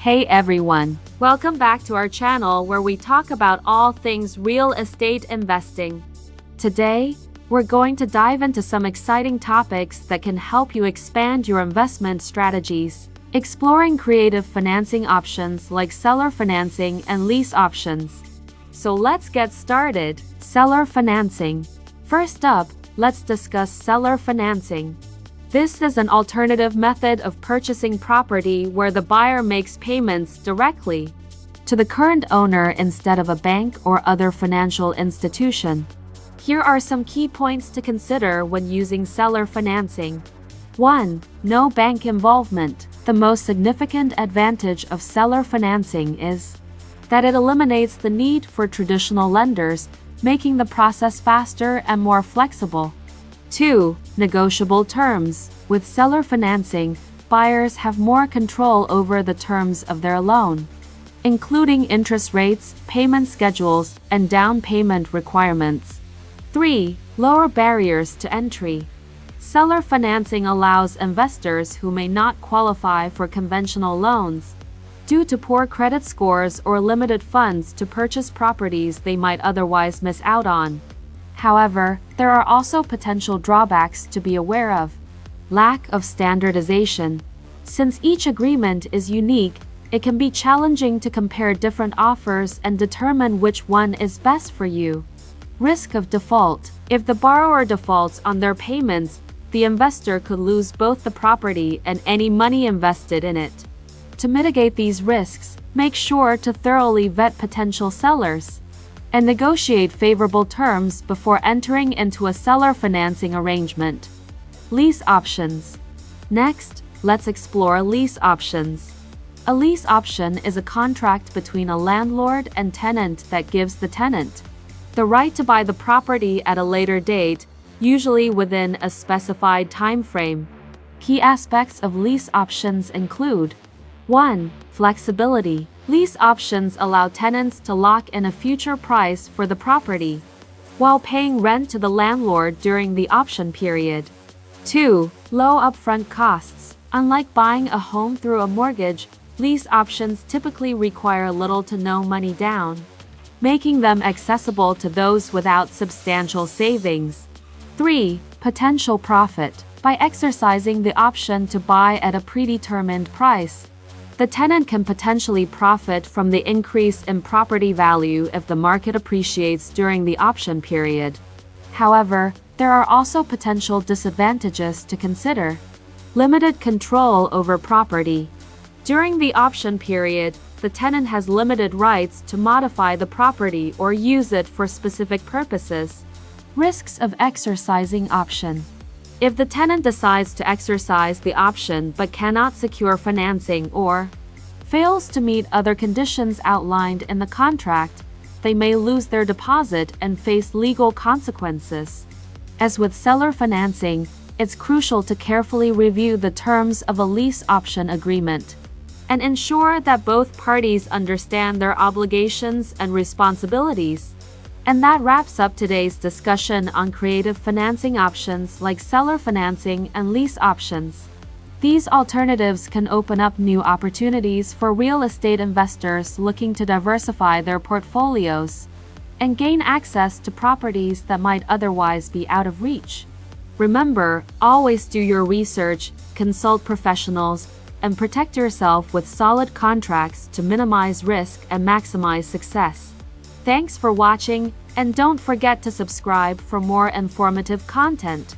Hey everyone, welcome back to our channel where we talk about all things real estate investing. Today, we're going to dive into some exciting topics that can help you expand your investment strategies, exploring creative financing options like seller financing and lease options. So let's get started. Seller financing. First up, let's discuss seller financing. This is an alternative method of purchasing property where the buyer makes payments directly to the current owner instead of a bank or other financial institution. Here are some key points to consider when using seller financing. 1. No bank involvement. The most significant advantage of seller financing is that it eliminates the need for traditional lenders, making the process faster and more flexible. 2. Negotiable terms. With seller financing, buyers have more control over the terms of their loan, including interest rates, payment schedules, and down payment requirements. 3. Lower barriers to entry. Seller financing allows investors who may not qualify for conventional loans due to poor credit scores or limited funds to purchase properties they might otherwise miss out on. However, there are also potential drawbacks to be aware of. Lack of standardization. Since each agreement is unique, it can be challenging to compare different offers and determine which one is best for you. Risk of default. If the borrower defaults on their payments, the investor could lose both the property and any money invested in it. To mitigate these risks, make sure to thoroughly vet potential sellers and negotiate favorable terms before entering into a seller financing arrangement. Lease options. Next, let's explore lease options. A lease option is a contract between a landlord and tenant that gives the tenant the right to buy the property at a later date, usually within a specified time frame. Key aspects of lease options include 1. Flexibility. Lease options allow tenants to lock in a future price for the property while paying rent to the landlord during the option period. 2. Low upfront costs. Unlike buying a home through a mortgage, lease options typically require little to no money down, making them accessible to those without substantial savings. 3. Potential profit. By exercising the option to buy at a predetermined price, the tenant can potentially profit from the increase in property value if the market appreciates during the option period. However, there are also potential disadvantages to consider. Limited control over property. During the option period, the tenant has limited rights to modify the property or use it for specific purposes. Risks of exercising option. If the tenant decides to exercise the option but cannot secure financing or fails to meet other conditions outlined in the contract, they may lose their deposit and face legal consequences. As with seller financing, it's crucial to carefully review the terms of a lease option agreement and ensure that both parties understand their obligations and responsibilities. And that wraps up today's discussion on creative financing options like seller financing and lease options. These alternatives can open up new opportunities for real estate investors looking to diversify their portfolios and gain access to properties that might otherwise be out of reach. Remember, always do your research, consult professionals, and protect yourself with solid contracts to minimize risk and maximize success. Thanks for watching, and don't forget to subscribe for more informative content.